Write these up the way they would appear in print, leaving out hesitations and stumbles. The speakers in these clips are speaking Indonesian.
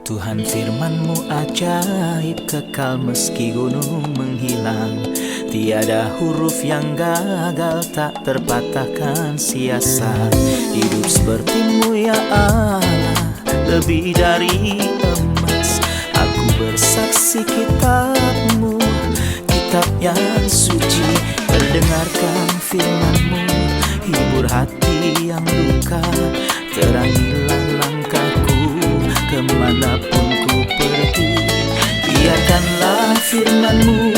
Tuhan firman-Mu ajaib, kekal meski gunung menghilang. Tiada huruf yang gagal, tak terpatahkan sia-sia. Hidup seperti-Mu ya Allah, lebih dari emas. Aku bersaksi kitab-Mu, kitab yang suci. Terdengarkan firman-Mu, hibur hati yang duka. Terangilah langkahku kemanapun ku pergi. Biarkanlah firman-Mu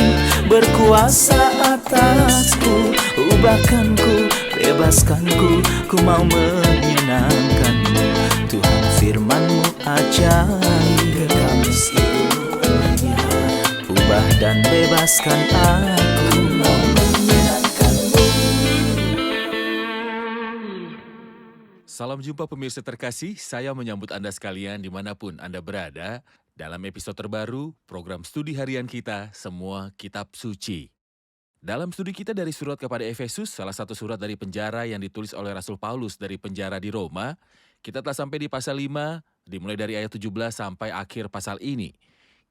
berkuasa atasku. Ubahkanku, bebaskanku, ku mau menyenangkan-Mu. Tuhan firman-Mu ajaib, kekal meski gunung menghilang. Ubah dan bebaskan aku, mau menyenangkan-Mu. Salam jumpa pemirsa terkasih, saya menyambut Anda sekalian dimanapun Anda berada dalam episode terbaru program studi harian kita, Semua Kitab Suci. Dalam studi kita dari surat kepada Efesus, salah satu surat dari penjara yang ditulis oleh Rasul Paulus dari penjara di Roma, kita telah sampai di pasal 5, dimulai dari ayat 17 sampai akhir pasal ini.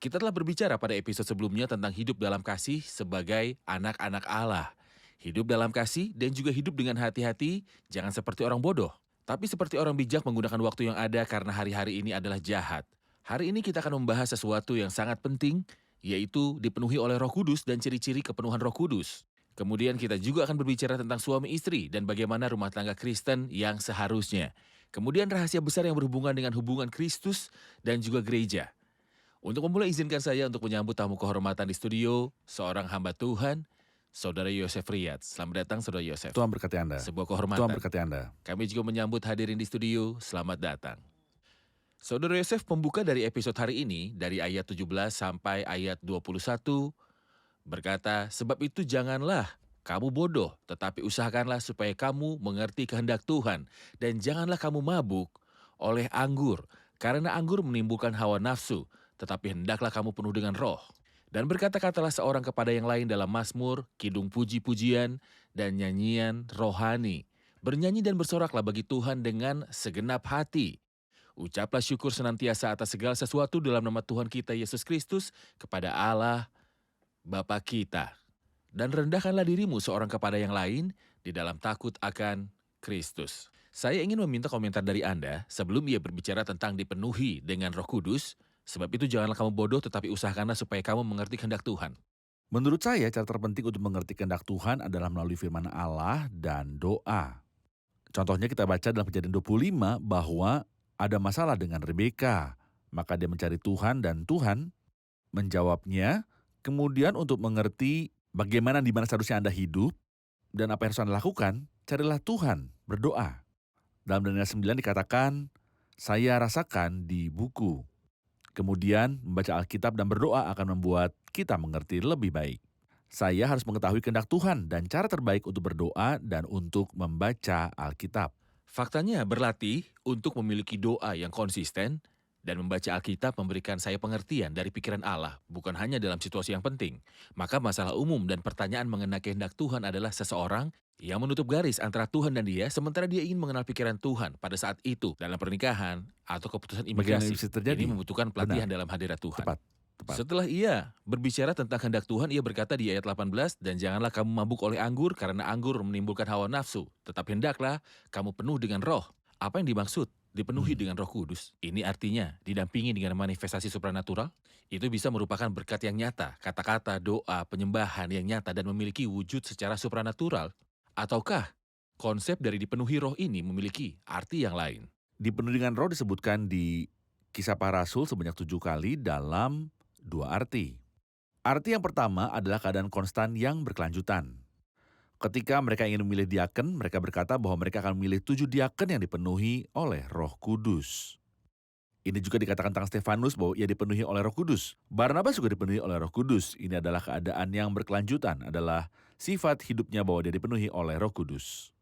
Kita telah berbicara pada episode sebelumnya tentang hidup dalam kasih sebagai anak-anak Allah. Hidup dalam kasih dan juga hidup dengan hati-hati, jangan seperti orang bodoh. Tapi seperti orang bijak menggunakan waktu yang ada karena hari-hari ini adalah jahat. Hari ini kita akan membahas sesuatu yang sangat penting, yaitu dipenuhi oleh Roh Kudus dan ciri-ciri kepenuhan Roh Kudus. Kemudian kita juga akan berbicara tentang suami istri dan bagaimana rumah tangga Kristen yang seharusnya. Kemudian rahasia besar yang berhubungan dengan hubungan Kristus dan juga gereja. Untuk memulai izinkan saya untuk menyambut tamu kehormatan di studio, seorang hamba Tuhan, Saudara Yosef Riyad. Selamat datang Saudara Yosef. Tuhan berkati Anda. Sebuah kehormatan. Tuhan berkati Anda. Kami juga menyambut hadirin di studio, selamat datang. Saudara Yosef pembuka dari episode hari ini, dari ayat 17 sampai ayat 21, berkata, sebab itu janganlah kamu bodoh, tetapi usahakanlah supaya kamu mengerti kehendak Tuhan, dan janganlah kamu mabuk oleh anggur, karena anggur menimbulkan hawa nafsu, tetapi hendaklah kamu penuh dengan roh. Dan berkata-katalah seorang kepada yang lain dalam mazmur, kidung puji-pujian, dan nyanyian rohani. Bernyanyi dan bersoraklah bagi Tuhan dengan segenap hati. Ucaplah syukur senantiasa atas segala sesuatu dalam nama Tuhan kita Yesus Kristus kepada Allah Bapa kita. Dan rendahkanlah dirimu seorang kepada yang lain di dalam takut akan Kristus. Saya ingin meminta komentar dari Anda sebelum ia berbicara tentang dipenuhi dengan Roh Kudus. Sebab itu janganlah kamu bodoh, tetapi usahakanlah supaya kamu mengerti kehendak Tuhan. Menurut saya, cara terpenting untuk mengerti kehendak Tuhan adalah melalui firman Allah dan doa. Contohnya kita baca dalam Kejadian 25 bahwa ada masalah dengan Rebeka. Maka dia mencari Tuhan dan Tuhan menjawabnya. Kemudian untuk mengerti bagaimana di mana seharusnya Anda hidup dan apa yang harus Anda lakukan, carilah Tuhan, berdoa. Dalam Daniel 9 dikatakan, saya rasakan di buku. Kemudian membaca Alkitab dan berdoa akan membuat kita mengerti lebih baik. Saya harus mengetahui kehendak Tuhan dan cara terbaik untuk berdoa dan untuk membaca Alkitab. Faktanya berlatih untuk memiliki doa yang konsisten dan membaca Alkitab memberikan saya pengertian dari pikiran Allah, bukan hanya dalam situasi yang penting. Maka masalah umum dan pertanyaan mengenai kehendak Tuhan adalah seseorang yang menutup garis antara Tuhan dan dia, sementara dia ingin mengenal pikiran Tuhan pada saat itu dalam pernikahan atau keputusan imigrasi. bisa terjadi? Ini membutuhkan pelatihan Benar. dalam hadirat Tuhan. Tepat. Setelah ia berbicara tentang kehendak Tuhan, ia berkata di ayat 18, dan janganlah kamu mabuk oleh anggur, karena anggur menimbulkan hawa nafsu. Tetapi hendaklah kamu penuh dengan roh. Apa yang dimaksud? Dipenuhi dengan Roh Kudus. Ini artinya didampingi dengan manifestasi supranatural. Itu bisa merupakan berkat yang nyata, kata-kata, doa, penyembahan yang nyata dan memiliki wujud secara supranatural. Ataukah konsep dari dipenuhi roh ini memiliki arti yang lain? Dipenuhi dengan roh disebutkan di Kisah Para Rasul sebanyak 7 kali dalam 2 arti. Arti yang pertama adalah keadaan konstan yang berkelanjutan. Ketika mereka ingin memilih diaken, mereka berkata bahwa mereka akan memilih 7 diaken yang dipenuhi oleh Roh Kudus. Ini juga dikatakan tentang Stefanus bahwa ia dipenuhi oleh Roh Kudus. Barnabas juga dipenuhi oleh Roh Kudus. Ini adalah keadaan yang berkelanjutan, adalah sifat hidupnya bahwa dia dipenuhi oleh Roh Kudus.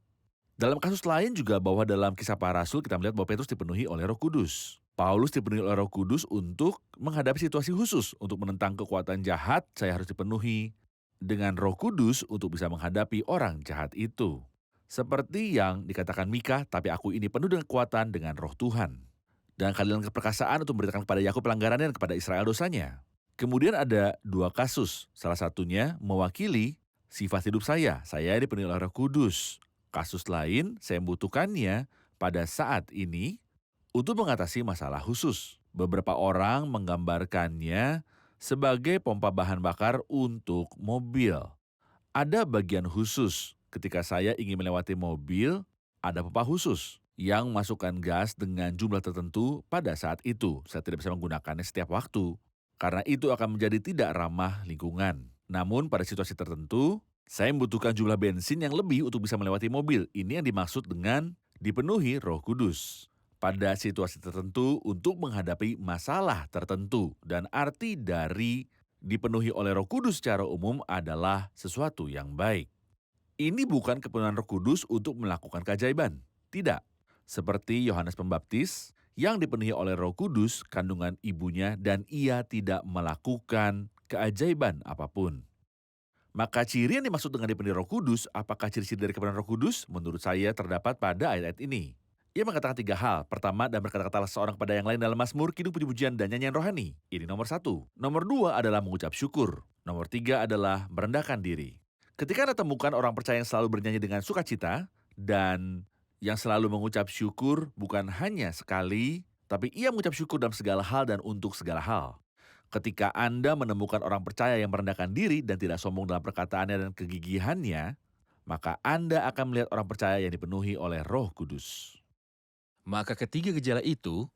Dalam kasus lain juga bahwa dalam Kisah Para Rasul kita melihat bahwa Petrus dipenuhi oleh Roh Kudus. Paulus dipenuhi oleh Roh Kudus untuk menghadapi situasi khusus, untuk menentang kekuatan jahat, saya harus dipenuhi dengan Roh Kudus untuk bisa menghadapi orang jahat itu. Seperti yang dikatakan Mika, tapi aku ini penuh dengan kekuatan dengan Roh Tuhan. dan keadilan keperkasaan untuk memberitakan kepada Yakub pelanggarannya dan kepada Israel dosanya. Kemudian ada 2 kasus, salah satunya mewakili sifat hidup saya dipenuhi oleh Roh Kudus. Kasus lain, saya membutuhkannya pada saat ini untuk mengatasi masalah khusus. Beberapa orang menggambarkannya sebagai pompa bahan bakar untuk mobil. Ada bagian khusus ketika saya ingin melewati mobil, ada pompa khusus yang memasukkan gas dengan jumlah tertentu pada saat itu. Saya tidak bisa menggunakannya setiap waktu, karena itu akan menjadi tidak ramah lingkungan. Namun pada situasi tertentu, saya membutuhkan jumlah bensin yang lebih untuk bisa melewati mobil. Ini yang dimaksud dengan dipenuhi Roh Kudus. Pada situasi tertentu untuk menghadapi masalah tertentu. Dan arti dari dipenuhi oleh Roh Kudus secara umum adalah sesuatu yang baik. Ini bukan kepenuhan Roh Kudus untuk melakukan keajaiban. Tidak. Seperti Yohanes Pembaptis yang dipenuhi oleh Roh Kudus kandungan ibunya dan ia tidak melakukan keajaiban apapun. Maka ciri yang dimaksud dengan dipenuhi Roh Kudus, apakah ciri-ciri dari kepenuhan Roh Kudus? Menurut saya terdapat pada ayat-ayat ini. Ia mengatakan 3 hal. Pertama, dan berkata-katalah seorang kepada yang lain dalam mazmur, kidung, puji-pujian, dan nyanyian rohani. Ini nomor 1. Nomor 2 adalah mengucap syukur. Nomor 3 adalah merendahkan diri. Ketika Anda temukan orang percaya yang selalu bernyanyi dengan sukacita, dan yang selalu mengucap syukur bukan hanya sekali, tapi ia mengucap syukur dalam segala hal dan untuk segala hal. Ketika Anda menemukan orang percaya yang merendahkan diri dan tidak sombong dalam perkataannya dan kegigihannya, maka Anda akan melihat orang percaya yang dipenuhi oleh Roh Kudus. Maka ketiga gejala itu,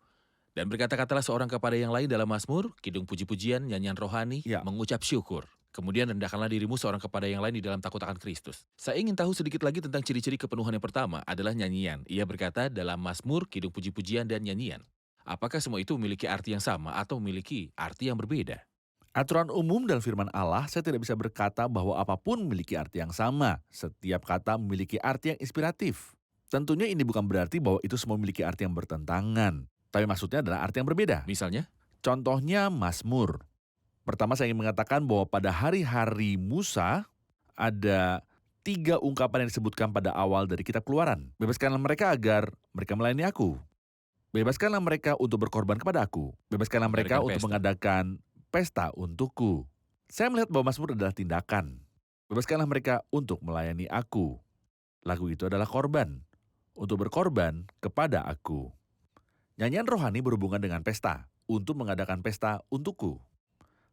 dan berkata-katalah seorang kepada yang lain dalam mazmur, kidung puji-pujian, nyanyian rohani, mengucap syukur. Kemudian rendahkanlah dirimu seorang kepada yang lain di dalam takut akan Kristus. Saya ingin tahu sedikit lagi tentang ciri-ciri kepenuhan yang pertama adalah nyanyian. Ia berkata dalam mazmur, kidung puji-pujian, dan nyanyian. Apakah semua itu memiliki arti yang sama atau memiliki arti yang berbeda? Aturan umum dalam firman Allah, saya tidak bisa berkata bahwa apapun memiliki arti yang sama. Setiap kata memiliki arti yang inspiratif. Tentunya ini bukan berarti bahwa itu semua memiliki arti yang bertentangan. Tapi maksudnya adalah arti yang berbeda. Misalnya? Contohnya mazmur. Pertama saya ingin mengatakan bahwa pada hari-hari Musa ada 3 ungkapan yang disebutkan pada awal dari kitab Keluaran. Bebaskanlah mereka agar mereka melayani aku. Bebaskanlah mereka untuk berkorban kepada aku. Bebaskanlah mereka untuk mengadakan pesta untukku. Saya melihat bahwa mazmur adalah tindakan. Bebaskanlah mereka untuk melayani aku. Lagu itu adalah korban. Untuk berkorban kepada aku. Nyanyian rohani berhubungan dengan pesta. Untuk mengadakan pesta untukku.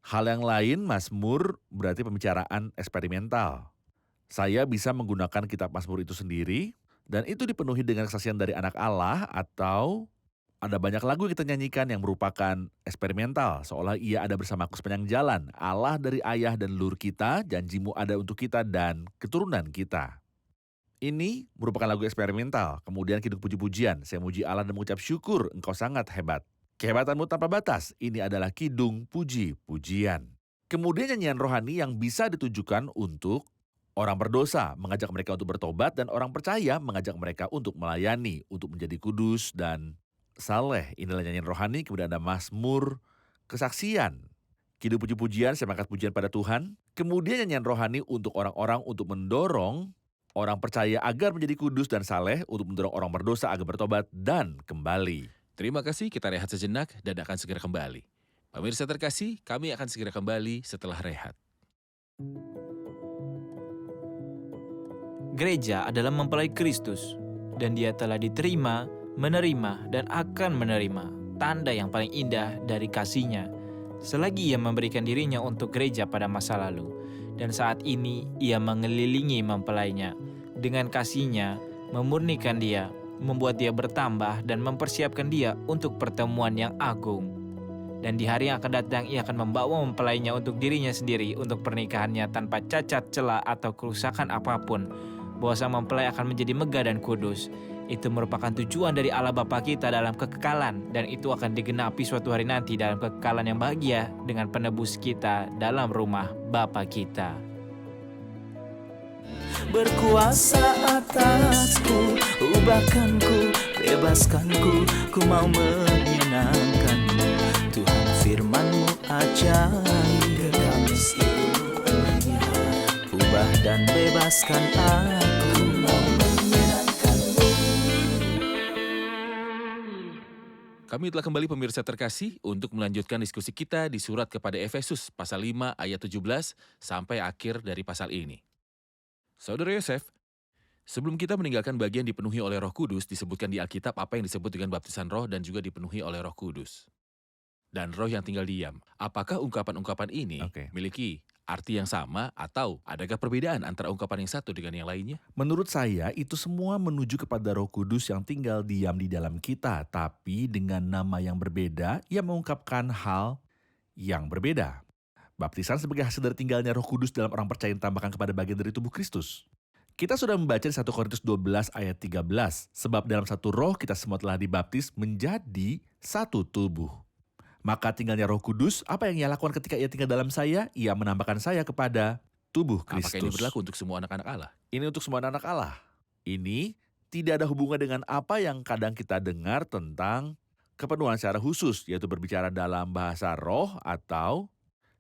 Hal yang lain, mazmur berarti pembicaraan eksperimental. Saya bisa menggunakan kitab mazmur itu sendiri, dan itu dipenuhi dengan kesaksian dari anak Allah, atau ada banyak lagu yang kita nyanyikan yang merupakan eksperimental, seolah ia ada bersamaku sepanjang jalan. Allah dari ayah dan leluhur kita, janjimu ada untuk kita dan keturunan kita. Ini merupakan lagu eksperimental. Kemudian kidung puji-pujian, saya muji Allah dan mengucap syukur, engkau sangat hebat. Kehebatanmu tanpa batas, ini adalah kidung puji-pujian. Kemudian nyanyian rohani yang bisa ditujukan untuk orang berdosa, mengajak mereka untuk bertobat, dan orang percaya mengajak mereka untuk melayani, untuk menjadi kudus dan saleh. Inilah nyanyian rohani. Kemudian ada mazmur kesaksian. Kidung puji-pujian, saya mengangkat pujian pada Tuhan. Kemudian nyanyian rohani untuk orang-orang untuk mendorong orang percaya agar menjadi kudus dan saleh, untuk mendorong orang berdosa agar bertobat dan kembali. Terima kasih, kita rehat sejenak dan akan segera kembali. Pemirsa terkasih, kami akan segera kembali setelah rehat. Gereja adalah mempelai Kristus, dan dia telah diterima, menerima, dan akan menerima tanda yang paling indah dari kasih-Nya, selagi ia memberikan dirinya untuk gereja pada masa lalu. Dan saat ini ia mengelilingi mempelainya, dengan kasih-Nya memurnikan dia, membuat dia bertambah dan mempersiapkan dia untuk pertemuan yang agung. Dan di hari yang akan datang ia akan membawa mempelainya untuk dirinya sendiri, untuk pernikahannya tanpa cacat, celah, atau kerusakan apapun. Bahwa sang mempelai akan menjadi megah dan kudus. Itu merupakan tujuan dari Allah Bapa kita dalam kekekalan, dan itu akan digenapi suatu hari nanti dalam kekekalan yang bahagia dengan penebus kita dalam rumah Bapa kita. Berkuasa atasku, ubahkanku, bebaskanku, ku mau menyenangkanmu. Tuhan firman-Mu ajaib, kami seluruhnya. Ubah dan bebaskan aku, mau menyenangkanmu. Kami telah kembali pemirsa terkasih untuk melanjutkan diskusi kita di surat kepada Efesus pasal 5 ayat 17 sampai akhir dari pasal ini. Saudara Yosef, sebelum kita meninggalkan bagian dipenuhi oleh Roh Kudus, disebutkan di Alkitab apa yang disebut dengan baptisan roh dan juga dipenuhi oleh Roh Kudus. Dan roh yang tinggal diam. Apakah ungkapan-ungkapan ini Oke. memiliki arti yang sama atau adakah perbedaan antara ungkapan yang satu dengan yang lainnya? Menurut saya, itu semua menuju kepada Roh Kudus yang tinggal diam di dalam kita, tapi dengan nama yang berbeda, ia mengungkapkan hal yang berbeda. Baptisan sebagai hasil dari tinggalnya Roh Kudus dalam orang percaya yang ditambahkan kepada bagian dari tubuh Kristus. Kita sudah membaca di 1 Korintus 12 ayat 13, sebab dalam satu roh kita semua telah dibaptis menjadi satu tubuh. Maka tinggalnya Roh Kudus, apa yang ia lakukan ketika ia tinggal dalam saya? Ia menambahkan saya kepada tubuh Kristus. Apakah ini berlaku untuk semua anak-anak Allah? Ini untuk semua anak Allah. Ini tidak ada hubungan dengan apa yang kadang kita dengar tentang kepenuhan secara khusus, yaitu berbicara dalam bahasa roh atau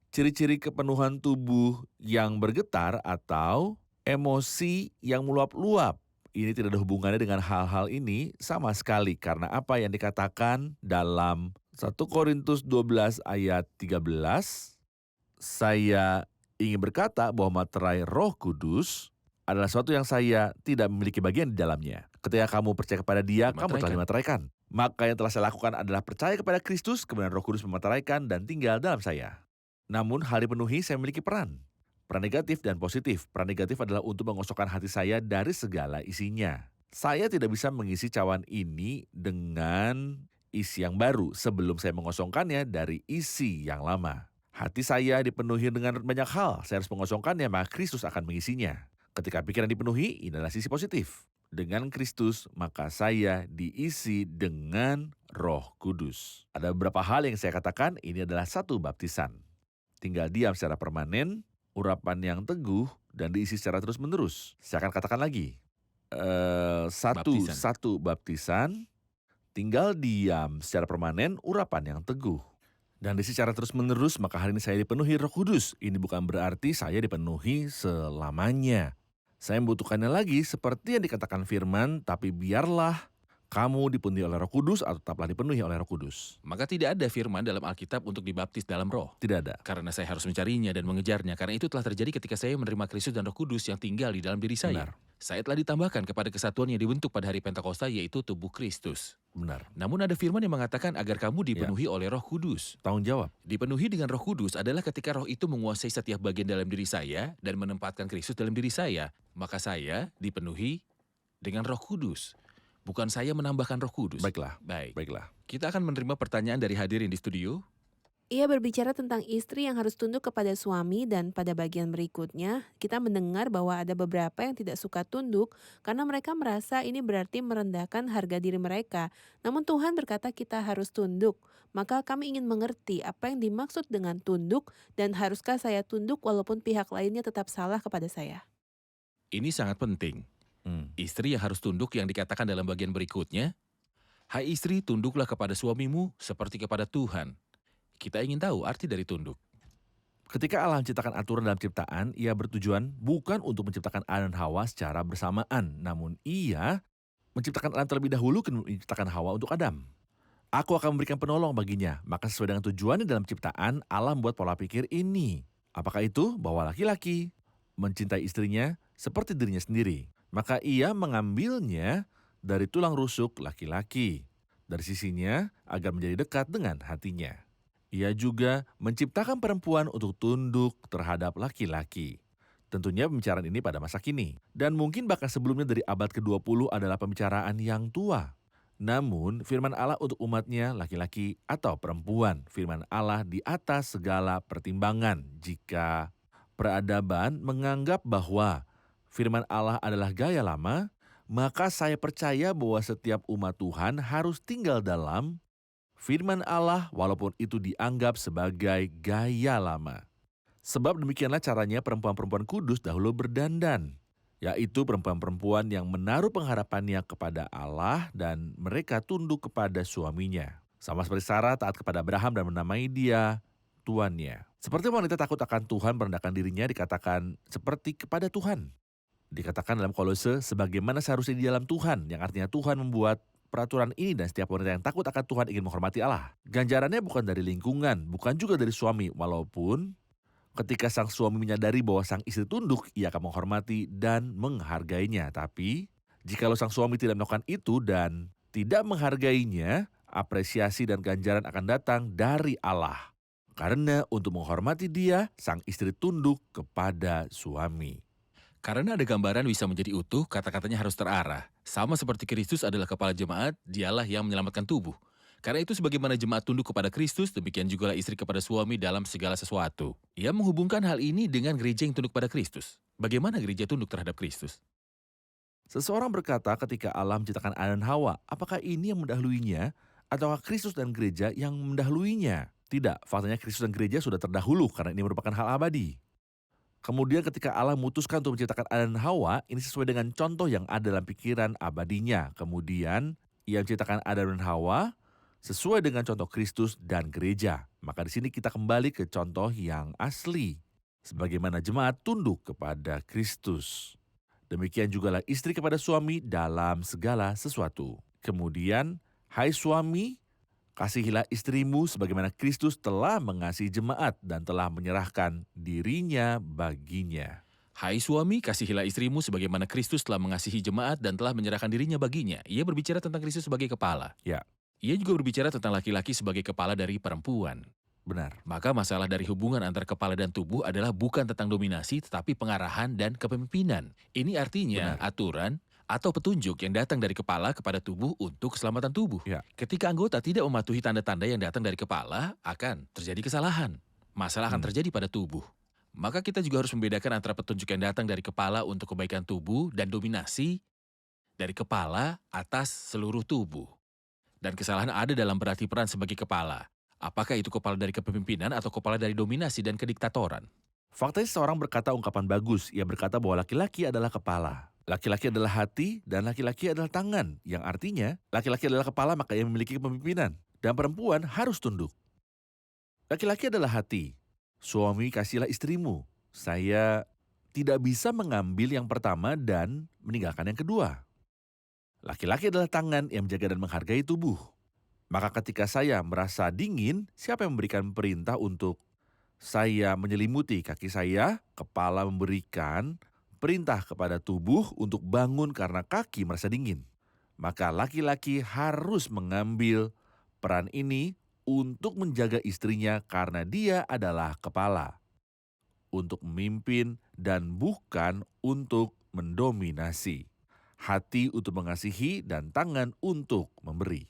ciri-ciri kepenuhan tubuh yang bergetar atau emosi yang meluap-luap. Ini tidak ada hubungannya dengan hal-hal ini sama sekali, karena apa yang dikatakan dalam 1 Korintus 12 ayat 13, saya ingin berkata bahwa materai Roh Kudus adalah sesuatu yang saya tidak memiliki bagian di dalamnya. Ketika kamu percaya kepada Dia, kamu telah dimateraikan. Maka yang telah saya lakukan adalah percaya kepada Kristus, kemudian Roh Kudus memateraikan dan tinggal dalam saya. Namun hal dipenuhi saya memiliki peran. Peran negatif dan positif. Peran negatif adalah untuk mengosongkan hati saya dari segala isinya. Saya tidak bisa mengisi cawan ini dengan isi yang baru sebelum saya mengosongkannya dari isi yang lama. Hati saya dipenuhi dengan banyak hal, saya harus mengosongkannya, maka Kristus akan mengisinya. Ketika pikiran dipenuhi, ini adalah sisi positif. Dengan Kristus, maka saya diisi dengan Roh Kudus. Ada beberapa hal yang saya katakan, ini adalah satu baptisan. Tinggal diam secara permanen, urapan yang teguh, dan diisi secara terus-menerus. Saya akan katakan lagi. Satu baptisan, tinggal diam secara permanen, urapan yang teguh. Dan diisi secara terus-menerus, maka hari ini saya dipenuhi Roh Kudus. Ini bukan berarti saya dipenuhi selamanya. Saya membutuhkannya lagi seperti yang dikatakan firman, tapi biarlah kamu dipenuhi oleh Roh Kudus atau tetaplah dipenuhi oleh Roh Kudus. Maka tidak ada firman dalam Alkitab untuk dibaptis dalam roh. Tidak ada. Karena saya harus mencarinya dan mengejarnya. Karena itu telah terjadi ketika saya menerima Kristus dan Roh Kudus yang tinggal di dalam diri saya. Benar. Saya telah ditambahkan kepada kesatuan yang dibentuk pada hari Pentakosta, yaitu tubuh Kristus. Benar. Namun ada firman yang mengatakan agar kamu dipenuhi oleh Roh Kudus. Tanggung jawab. Dipenuhi dengan Roh Kudus adalah ketika roh itu menguasai setiap bagian dalam diri saya dan menempatkan Kristus dalam diri saya. Maka saya dipenuhi dengan Roh Kudus. Bukan saya menambahkan Roh Kudus. Baiklah. Baiklah. Kita akan menerima pertanyaan dari hadirin di studio. Ia berbicara tentang istri yang harus tunduk kepada suami, dan pada bagian berikutnya kita mendengar bahwa ada beberapa yang tidak suka tunduk karena mereka merasa ini berarti merendahkan harga diri mereka. Namun Tuhan berkata kita harus tunduk. Maka kami ingin mengerti apa yang dimaksud dengan tunduk, dan haruskah saya tunduk walaupun pihak lainnya tetap salah kepada saya? Ini sangat penting. Istri yang harus tunduk yang dikatakan dalam bagian berikutnya, hai istri, tunduklah kepada suamimu seperti kepada Tuhan. Kita ingin tahu arti dari tunduk. Ketika Allah menciptakan aturan dalam ciptaan, Ia bertujuan bukan untuk menciptakan Adam dan Hawa secara bersamaan, namun Ia menciptakan Adam terlebih dahulu, kemudian menciptakan Hawa untuk Adam. Aku akan memberikan penolong baginya. Maka sesuai dengan tujuannya dalam ciptaan, Allah membuat pola pikir ini. Apakah itu? Bahwa laki-laki mencintai istrinya seperti dirinya sendiri. Maka ia mengambilnya dari tulang rusuk laki-laki, dari sisinya agar menjadi dekat dengan hatinya. Ia juga menciptakan perempuan untuk tunduk terhadap laki-laki. Tentunya pembicaraan ini pada masa kini. Dan mungkin bahkan sebelumnya dari abad ke-20 adalah pembicaraan yang tua. Namun firman Allah untuk umatnya laki-laki atau perempuan. Firman Allah di atas segala pertimbangan. Jika peradaban menganggap bahwa firman Allah adalah gaya lama, maka saya percaya bahwa setiap umat Tuhan harus tinggal dalam firman Allah walaupun itu dianggap sebagai gaya lama. Sebab demikianlah caranya perempuan-perempuan kudus dahulu berdandan, yaitu perempuan-perempuan yang menaruh pengharapannya kepada Allah dan mereka tunduk kepada suaminya. Sama seperti Sarah taat kepada Abraham dan menamai dia tuannya. Seperti wanita takut akan Tuhan merendahkan dirinya dikatakan seperti kepada Tuhan. Dikatakan dalam Kolose sebagaimana seharusnya di dalam Tuhan, yang artinya Tuhan membuat peraturan ini dan setiap wanita yang takut akan Tuhan ingin menghormati Allah. Ganjarannya bukan dari lingkungan, bukan juga dari suami, walaupun ketika sang suami menyadari bahwa sang istri tunduk, ia akan menghormati dan menghargainya. Tapi, jikalau sang suami tidak melakukan itu dan tidak menghargainya, apresiasi dan ganjaran akan datang dari Allah. Karena untuk menghormati dia, sang istri tunduk kepada suami. Karena ada gambaran bisa menjadi utuh, kata-katanya harus terarah. Sama seperti Kristus adalah kepala jemaat, dialah yang menyelamatkan tubuh. Karena itu sebagaimana jemaat tunduk kepada Kristus, demikian juga istri kepada suami dalam segala sesuatu. Ia menghubungkan hal ini dengan gereja yang tunduk pada Kristus. Bagaimana gereja tunduk terhadap Kristus? Seseorang berkata ketika Allah menciptakan Adam dan Hawa, apakah ini yang mendahuluinya ataukah Kristus dan gereja yang mendahuluinya? Tidak, faktanya Kristus dan gereja sudah terdahulu karena ini merupakan hal abadi. Kemudian ketika Allah memutuskan untuk menciptakan Adam dan Hawa, ini sesuai dengan contoh yang ada dalam pikiran abadinya. Kemudian ia menciptakan Adam dan Hawa sesuai dengan contoh Kristus dan gereja. Maka di sini kita kembali ke contoh yang asli. Sebagaimana jemaat tunduk kepada Kristus. Demikian jugalah istri kepada suami dalam segala sesuatu. Kemudian, hai suami, kasihilah istrimu sebagaimana Kristus telah mengasihi jemaat dan telah menyerahkan dirinya baginya. Hai suami, kasihilah istrimu sebagaimana Kristus telah mengasihi jemaat dan telah menyerahkan dirinya baginya. Ia berbicara tentang Kristus sebagai kepala. Ya. Ia juga berbicara tentang laki-laki sebagai kepala dari perempuan. Benar. Maka masalah dari hubungan antara kepala dan tubuh adalah bukan tentang dominasi tetapi pengarahan dan kepemimpinan. Ini artinya aturan atau petunjuk yang datang dari kepala kepada tubuh untuk keselamatan tubuh. Ya. Ketika anggota tidak mematuhi tanda-tanda yang datang dari kepala, akan terjadi kesalahan. Masalah akan terjadi pada tubuh. Maka kita juga harus membedakan antara petunjuk yang datang dari kepala untuk kebaikan tubuh dan dominasi dari kepala atas seluruh tubuh. Dan kesalahan ada dalam berarti peran sebagai kepala. Apakah itu kepala dari kepemimpinan atau kepala dari dominasi dan kediktatoran? Faktanya seseorang berkata ungkapan bagus. Ia berkata bahwa laki-laki adalah kepala. Laki-laki adalah hati dan laki-laki adalah tangan. Yang artinya laki-laki adalah kepala maka ia memiliki kepemimpinan. Dan perempuan harus tunduk. Laki-laki adalah hati. Suami kasihilah istrimu. Saya tidak bisa mengambil yang pertama dan meninggalkan yang kedua. Laki-laki adalah tangan yang menjaga dan menghargai tubuh. Maka ketika saya merasa dingin, siapa yang memberikan perintah untuk saya menyelimuti kaki saya? Kepala memberikan perintah kepada tubuh untuk bangun karena kaki merasa dingin. Maka laki-laki harus mengambil peran ini untuk menjaga istrinya karena dia adalah kepala. Untuk memimpin dan bukan untuk mendominasi. Hati untuk mengasihi dan tangan untuk memberi.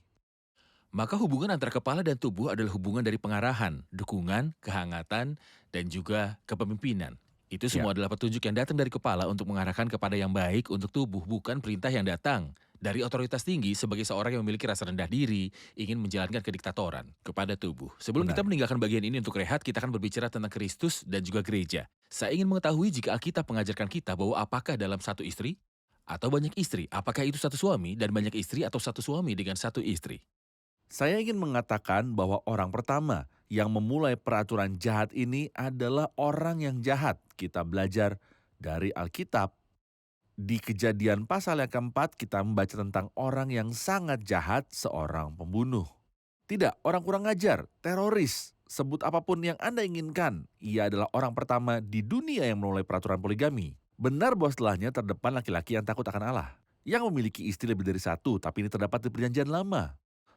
Maka hubungan antara kepala dan tubuh adalah hubungan dari pengarahan, dukungan, kehangatan, dan juga kepemimpinan. Itu semua adalah petunjuk yang datang dari kepala untuk mengarahkan kepada yang baik untuk tubuh, bukan perintah yang datang dari otoritas tinggi sebagai seorang yang memiliki rasa rendah diri, ingin menjalankan kediktatoran kepada tubuh. Sebelum kita meninggalkan bagian ini untuk rehat, kita akan berbicara tentang Kristus dan juga gereja. Saya ingin mengetahui jika Alkitab mengajarkan kita bahwa apakah dalam satu istri atau banyak istri, apakah itu satu suami dan banyak istri atau satu suami dengan satu istri? Saya ingin mengatakan bahwa orang pertama yang memulai peraturan jahat ini adalah orang yang jahat. Kita belajar dari Alkitab. Di Kejadian pasal yang keempat kita membaca tentang orang yang sangat jahat, seorang pembunuh. Tidak, orang kurang ajar, teroris, sebut apapun yang Anda inginkan. Ia adalah orang pertama di dunia yang memulai peraturan poligami. Benar bahwa setelahnya terdepan laki-laki yang takut akan Allah. Yang memiliki istri lebih dari satu, tapi ini terdapat di perjanjian lama.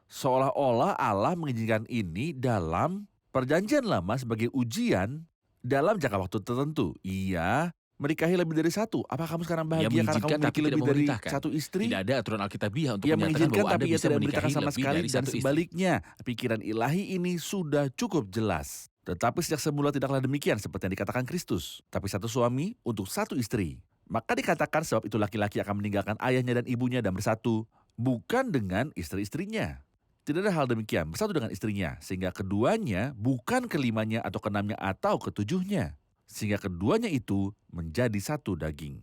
Seolah-olah Allah mengizinkan ini dalam perjanjian lama sebagai ujian dalam jangka waktu tertentu. Ia menikahi lebih dari satu. Apakah kamu sekarang bahagia karena kamu memiliki lebih dari satu istri? Tidak ada aturan Alkitabiah untuk Ia menyatakan mengizinkan bahwa Anda tapi ia bisa tidak menikahi memberitakan sama lebih sekali dari dan satu istri. sebaliknya. Pikiran ilahi ini sudah cukup jelas. Tetapi sejak semula tidaklah demikian seperti yang dikatakan Kristus. Tapi satu suami untuk satu istri. Maka dikatakan sebab itu laki-laki akan meninggalkan ayahnya dan ibunya dan bersatu. Bukan dengan istri-istrinya. Tidak ada hal demikian, bersatu dengan istrinya. Sehingga keduanya bukan kelimanya atau keenamnya atau ketujuhnya. Sehingga keduanya itu menjadi satu daging.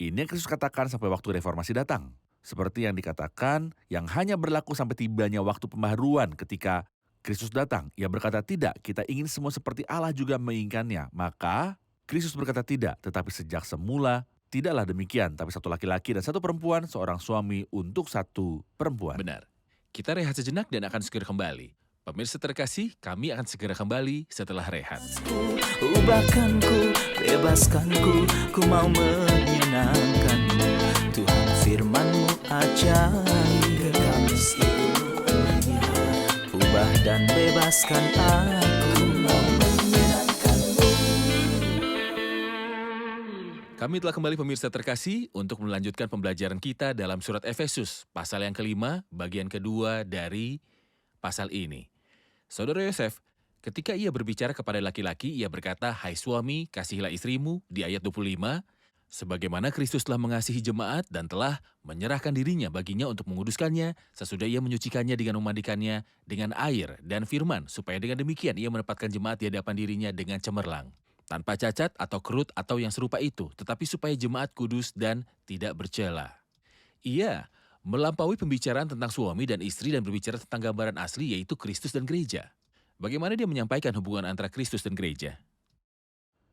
Ini yang Kristus katakan sampai waktu reformasi datang. Seperti yang dikatakan yang hanya berlaku sampai tibanya waktu pembaharuan ketika Kristus datang. Ia berkata tidak, kita ingin semua seperti Allah juga menginginkannya. Maka Kristus berkata tidak, tetapi sejak semula Tidaklah demikian, tapi satu laki-laki dan satu perempuan, seorang suami untuk satu perempuan. Benar. Kita rehat sejenak dan akan segera kembali. Pemirsa terkasih, kami akan segera kembali setelah rehat. Ubahkanku, bebaskanku, ku mau menyenangkanmu. Tuhan firman-Mu ajaib, kami seluruhnya. Ubah dan bebaskan aku, mau menyenangkanmu. Kami telah kembali pemirsa terkasih untuk melanjutkan pembelajaran kita dalam surat Efesus, pasal yang kelima, bagian kedua dari pasal ini. Saudara Yosef, ketika ia berbicara kepada laki-laki, ia berkata, "Hai suami, kasihilah istrimu," di ayat 25, sebagaimana Kristus telah mengasihi jemaat dan telah menyerahkan dirinya baginya untuk menguduskannya, sesudah ia menyucikannya dengan memandikannya dengan air dan firman, supaya dengan demikian ia menempatkan jemaat di hadapan dirinya dengan cemerlang, tanpa cacat atau kerut atau yang serupa itu, tetapi supaya jemaat kudus dan tidak bercela. Ia melampaui pembicaraan tentang suami dan istri dan berbicara tentang gambaran asli, yaitu Kristus dan gereja. Bagaimana dia menyampaikan hubungan antara Kristus dan gereja?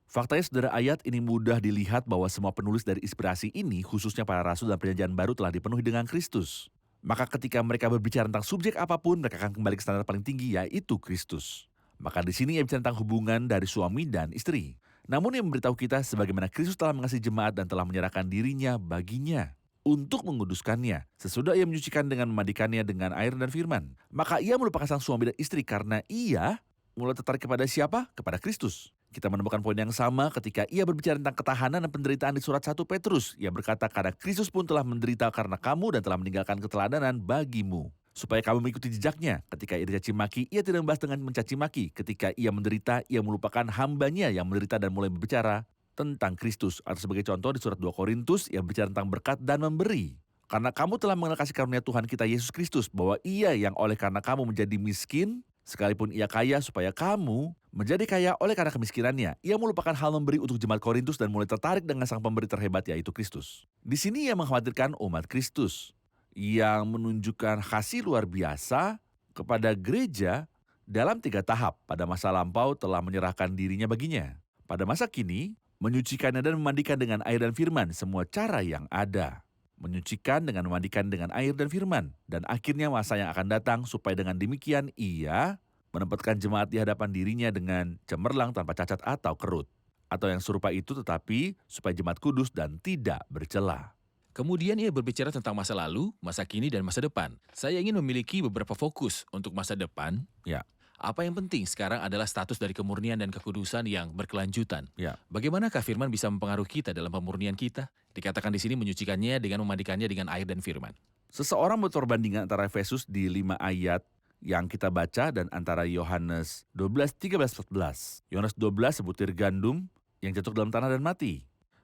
Faktanya saudara, ayat ini mudah dilihat bahwa semua penulis dari inspirasi ini, khususnya para rasul dan perjanjian baru, telah dipenuhi dengan Kristus. Maka ketika mereka berbicara tentang subjek apapun, mereka akan kembali ke standar paling tinggi, yaitu Kristus. Maka di sini ia bicara tentang hubungan dari suami dan istri. Namun ia memberitahu kita sebagaimana Kristus telah mengasihi jemaat dan telah menyerahkan dirinya baginya untuk menguduskannya, sesudah ia menyucikan dengan memandikannya dengan air dan firman. Maka ia merupakan sang suami dan istri karena ia mulai tertarik kepada siapa? Kepada Kristus. Kita menemukan poin yang sama ketika ia berbicara tentang ketahanan dan penderitaan di surat 1 Petrus. Ia berkata, "Karena Kristus pun telah menderita karena kamu dan telah meninggalkan keteladanan bagimu, supaya kamu mengikuti jejaknya. Ketika ia dicaci maki, ia tidak membahas dengan mencaci maki. Ketika ia menderita, ia melupakan hambanya yang menderita dan mulai berbicara tentang Kristus." Atau sebagai contoh di surat 2 Korintus, ia berbicara tentang berkat dan memberi. "Karena kamu telah mengenal kasih karunia Tuhan kita Yesus Kristus, bahwa ia yang oleh karena kamu menjadi miskin, sekalipun ia kaya supaya kamu menjadi kaya oleh karena kemiskinannya." Ia melupakan hal memberi untuk jemaat Korintus dan mulai tertarik dengan sang pemberi terhebat, yaitu Kristus. Di sini ia mengkhawatirkan umat Kristus yang menunjukkan kasih luar biasa kepada gereja dalam 3 tahap. Pada masa lampau telah menyerahkan dirinya baginya. Pada masa kini, menyucikannya dan memandikan dengan air dan firman, semua cara yang ada. Menyucikan dengan memandikan dengan air dan firman. Dan akhirnya masa yang akan datang supaya dengan demikian ia menempatkan jemaat di hadapan dirinya dengan cemerlang tanpa cacat atau kerut. Atau yang serupa itu, tetapi supaya jemaat kudus dan tidak bercela. Kemudian ia berbicara tentang masa lalu, masa kini, dan masa depan. Saya ingin memiliki beberapa fokus untuk masa depan. Ya. Apa yang penting sekarang adalah status dari kemurnian dan kekudusan yang berkelanjutan. Ya. Bagaimanakah firman bisa mempengaruhi kita dalam pemurnian kita? Dikatakan di sini menyucikannya dengan memandikannya dengan air dan firman. Seseorang membuat perbandingan antara Efesus di 5 ayat yang kita baca dan antara Yohanes 12, 13, 14. Yohanes 12 sebutir gandum yang jatuh dalam tanah dan mati.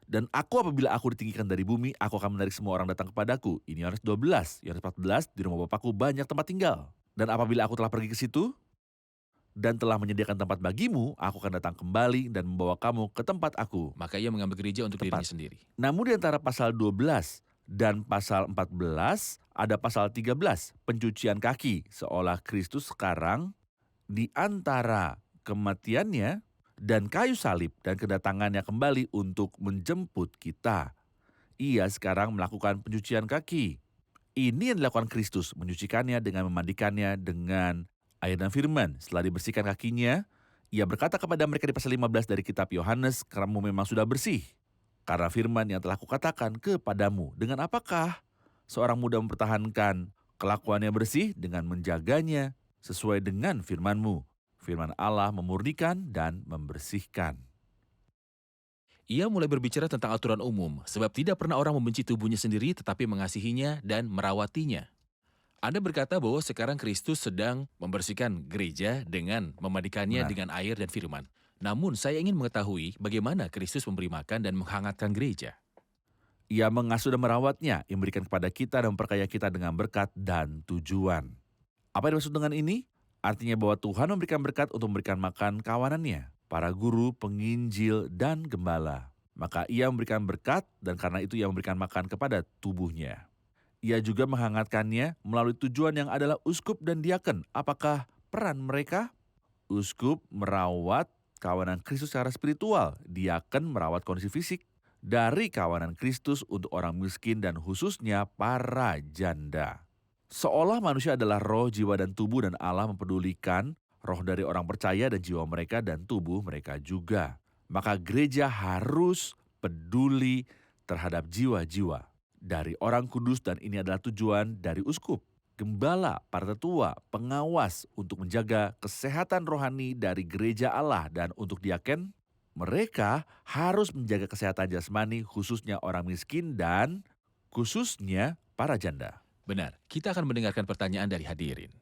"Dan aku apabila aku ditinggikan dari bumi, aku akan menarik semua orang datang kepadaku." Ini Yohanes 12. Yohanes 14, "Di rumah Bapakku banyak tempat tinggal. Dan apabila aku telah pergi ke situ dan telah menyediakan tempat bagimu, aku akan datang kembali dan membawa kamu ke tempat aku." Maka ia mengambil gereja untuk Tepat. dirinya sendiri. Namun di antara pasal 12 dan pasal 14, ada pasal 13, pencucian kaki, seolah Kristus sekarang di antara kematiannya dan kayu salib dan kedatangannya kembali untuk menjemput kita. Ia sekarang melakukan pencucian kaki. Ini yang dilakukan Kristus, menyucikannya dengan memandikannya dengan air dan firman. Setelah dibersihkan kakinya, ia berkata kepada mereka di pasal 15 dari kitab Yohanes, "Kamu memang sudah bersih karena firman yang telah kukatakan kepadamu." Dengan apakah seorang muda mempertahankan kelakuannya bersih? Dengan menjaganya sesuai dengan firman-Mu. Firman Allah memurnikan dan membersihkan. Ia mulai berbicara tentang aturan umum, sebab tidak pernah orang membenci tubuhnya sendiri tetapi mengasihinya dan merawatinya. Anda berkata bahwa sekarang Kristus sedang membersihkan gereja dengan memandikannya Benar. dengan air dan firman. Namun saya ingin mengetahui bagaimana Kristus memberi makan dan menghangatkan gereja. Ia mengasuh dan merawatnya, yang memberikan kepada kita dan memperkaya kita dengan berkat dan tujuan. Apa yang dimaksud dengan ini? Artinya bahwa Tuhan memberikan berkat untuk memberikan makan kawanannya, para guru, penginjil, dan gembala. Maka ia memberikan berkat dan karena itu ia memberikan makan kepada tubuhnya. Ia juga menghangatkannya melalui tujuan yang adalah uskup dan diaken. Apakah peran mereka? Uskup merawat kawanan Kristus secara spiritual, diaken merawat kondisi fisik. dari kawanan Kristus untuk orang miskin dan khususnya para janda. Seolah manusia adalah roh, jiwa, dan tubuh dan Allah mempedulikan roh dari orang percaya dan jiwa mereka dan tubuh mereka juga. Maka gereja harus peduli terhadap jiwa-jiwa dari orang kudus dan ini adalah tujuan dari uskup, gembala, para tetua, pengawas untuk menjaga kesehatan rohani dari gereja Allah dan untuk diaken, mereka harus menjaga kesehatan jasmani khususnya orang miskin dan khususnya para janda. Benar, kita akan mendengarkan pertanyaan dari hadirin.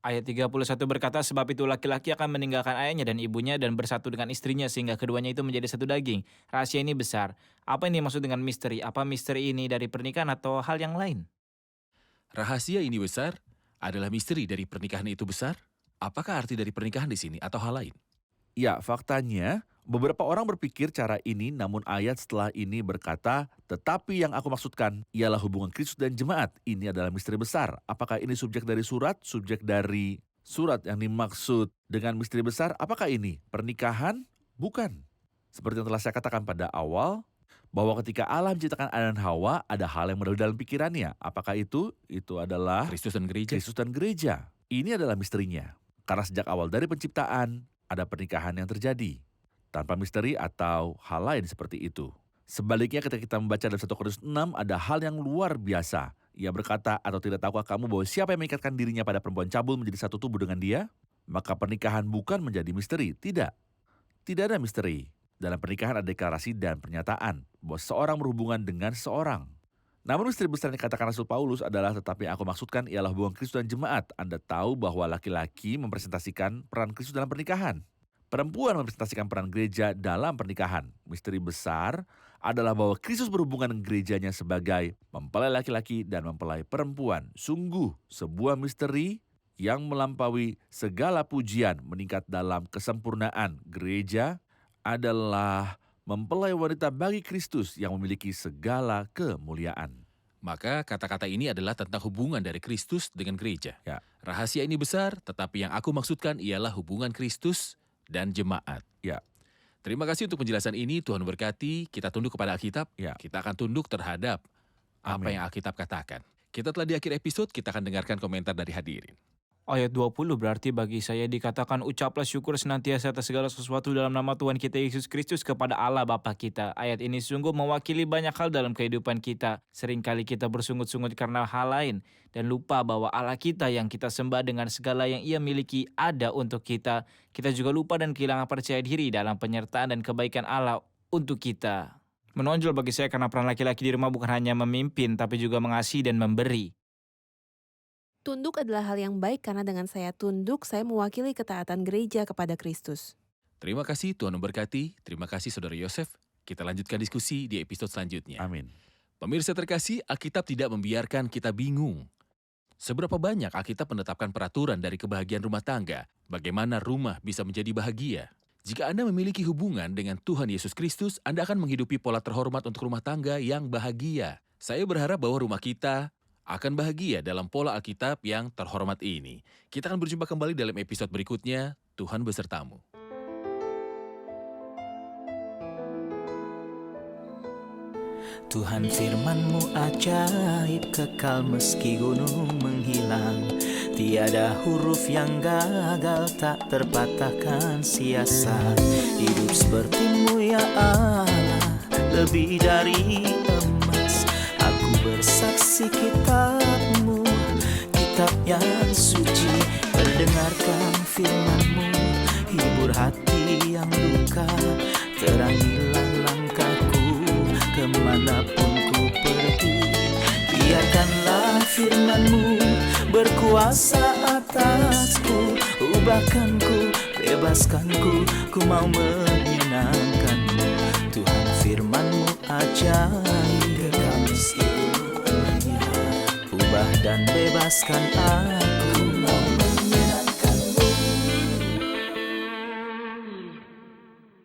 Ayat 31 berkata, sebab itu laki-laki akan meninggalkan ayahnya dan ibunya dan bersatu dengan istrinya sehingga keduanya itu menjadi satu daging. Rahasia ini besar. Apa ini maksud dengan misteri? Apa misteri ini dari pernikahan atau hal yang lain? Rahasia ini besar adalah misteri dari pernikahan itu besar? Apakah arti dari pernikahan di sini atau hal lain? Ya, faktanya beberapa orang berpikir cara ini, namun ayat setelah ini berkata, tetapi yang aku maksudkan ialah hubungan Kristus dan jemaat. Ini adalah misteri besar. Apakah ini subjek dari surat? Subjek dari surat yang dimaksud dengan misteri besar, apakah ini? Pernikahan? Bukan. Seperti yang telah saya katakan pada awal, bahwa ketika Allah menciptakan Adam dan Hawa, ada hal yang mendahului dalam pikirannya. Apakah itu? Itu adalah Kristus dan gereja. Kristus dan gereja. Ini adalah misterinya. Karena sejak awal dari penciptaan, ada pernikahan yang terjadi. Tanpa misteri atau hal lain seperti itu. Sebaliknya ketika kita membaca dalam 1 Korintus 6, ada hal yang luar biasa. Ia berkata, atau tidak tahukah kamu bahwa siapa yang mengikatkan dirinya pada perempuan cabul menjadi satu tubuh dengan dia? Maka pernikahan bukan menjadi misteri. Tidak. Tidak ada misteri. Dalam pernikahan ada deklarasi dan pernyataan bahwa seorang berhubungan dengan seorang. Namun misteri besar yang dikatakan Rasul Paulus adalah tetapi yang aku maksudkan ialah hubungan Kristus dan jemaat. Anda tahu bahwa laki-laki mempresentasikan peran Kristus dalam pernikahan. Perempuan mempresentasikan peran gereja dalam pernikahan. Misteri besar adalah bahwa Kristus berhubungan dengan gerejanya sebagai mempelai laki-laki dan mempelai perempuan. Sungguh sebuah misteri yang melampaui segala pujian, meningkat dalam kesempurnaan. Gereja adalah mempelai wanita bagi Kristus yang memiliki segala kemuliaan. Maka kata-kata ini adalah tentang hubungan dari Kristus dengan gereja. Ya. Rahasia ini besar, tetapi yang aku maksudkan ialah hubungan Kristus dan jemaat. Ya. Terima kasih untuk penjelasan ini, Tuhan berkati. Kita tunduk kepada Alkitab, Ya. kita akan tunduk terhadap apa Amin. yang Alkitab katakan. Kita telah di akhir episode, kita akan dengarkan komentar dari hadirin. Ayat 20 berarti bagi saya dikatakan ucaplah syukur senantiasa atas segala sesuatu dalam nama Tuhan kita Yesus Kristus kepada Allah Bapa kita. Ayat ini sungguh mewakili banyak hal dalam kehidupan kita. Seringkali kita bersungut-sungut karena hal lain dan lupa bahwa Allah kita yang kita sembah dengan segala yang Ia miliki ada untuk kita. Kita juga lupa dan kehilangan percaya diri dalam penyertaan dan kebaikan Allah untuk kita. Menonjol bagi saya karena peran laki-laki di rumah bukan hanya memimpin tapi juga mengasihi dan memberi. Tunduk adalah hal yang baik karena dengan saya tunduk, saya mewakili ketaatan gereja kepada Kristus. Terima kasih, Tuhan memberkati. Terima kasih, Saudara Yosef. Kita lanjutkan diskusi di episode selanjutnya. Amin. Pemirsa terkasih, Alkitab tidak membiarkan kita bingung. Seberapa banyak Alkitab menetapkan peraturan dari kebahagiaan rumah tangga? Bagaimana rumah bisa menjadi bahagia? Jika Anda memiliki hubungan dengan Tuhan Yesus Kristus, Anda akan menghidupi pola terhormat untuk rumah tangga yang bahagia. Saya berharap bahwa rumah kita akan bahagia dalam pola Alkitab yang terhormat ini. Kita akan berjumpa kembali dalam episode berikutnya. Tuhan besertamu. Tuhan firman-Mu ajaib, kekal meski gunung menghilang. Tiada huruf yang gagal, tak terpatahkan sia-sia. Hidup seperti-Mu ya Allah, lebih dari emas. Aku bersaksi kitab-Mu, kitab yang suci. Mendengarkan firman-Mu, hibur hati yang luka. Terangilah langkahku, kemanapun ku pergi. Biarkanlah firman-Mu berkuasa atasku. Ubahkanku, bebaskanku, ku mau menyenangkan-Mu. Tuhan firman-Mu ajaib, ubah dan bebaskan aku.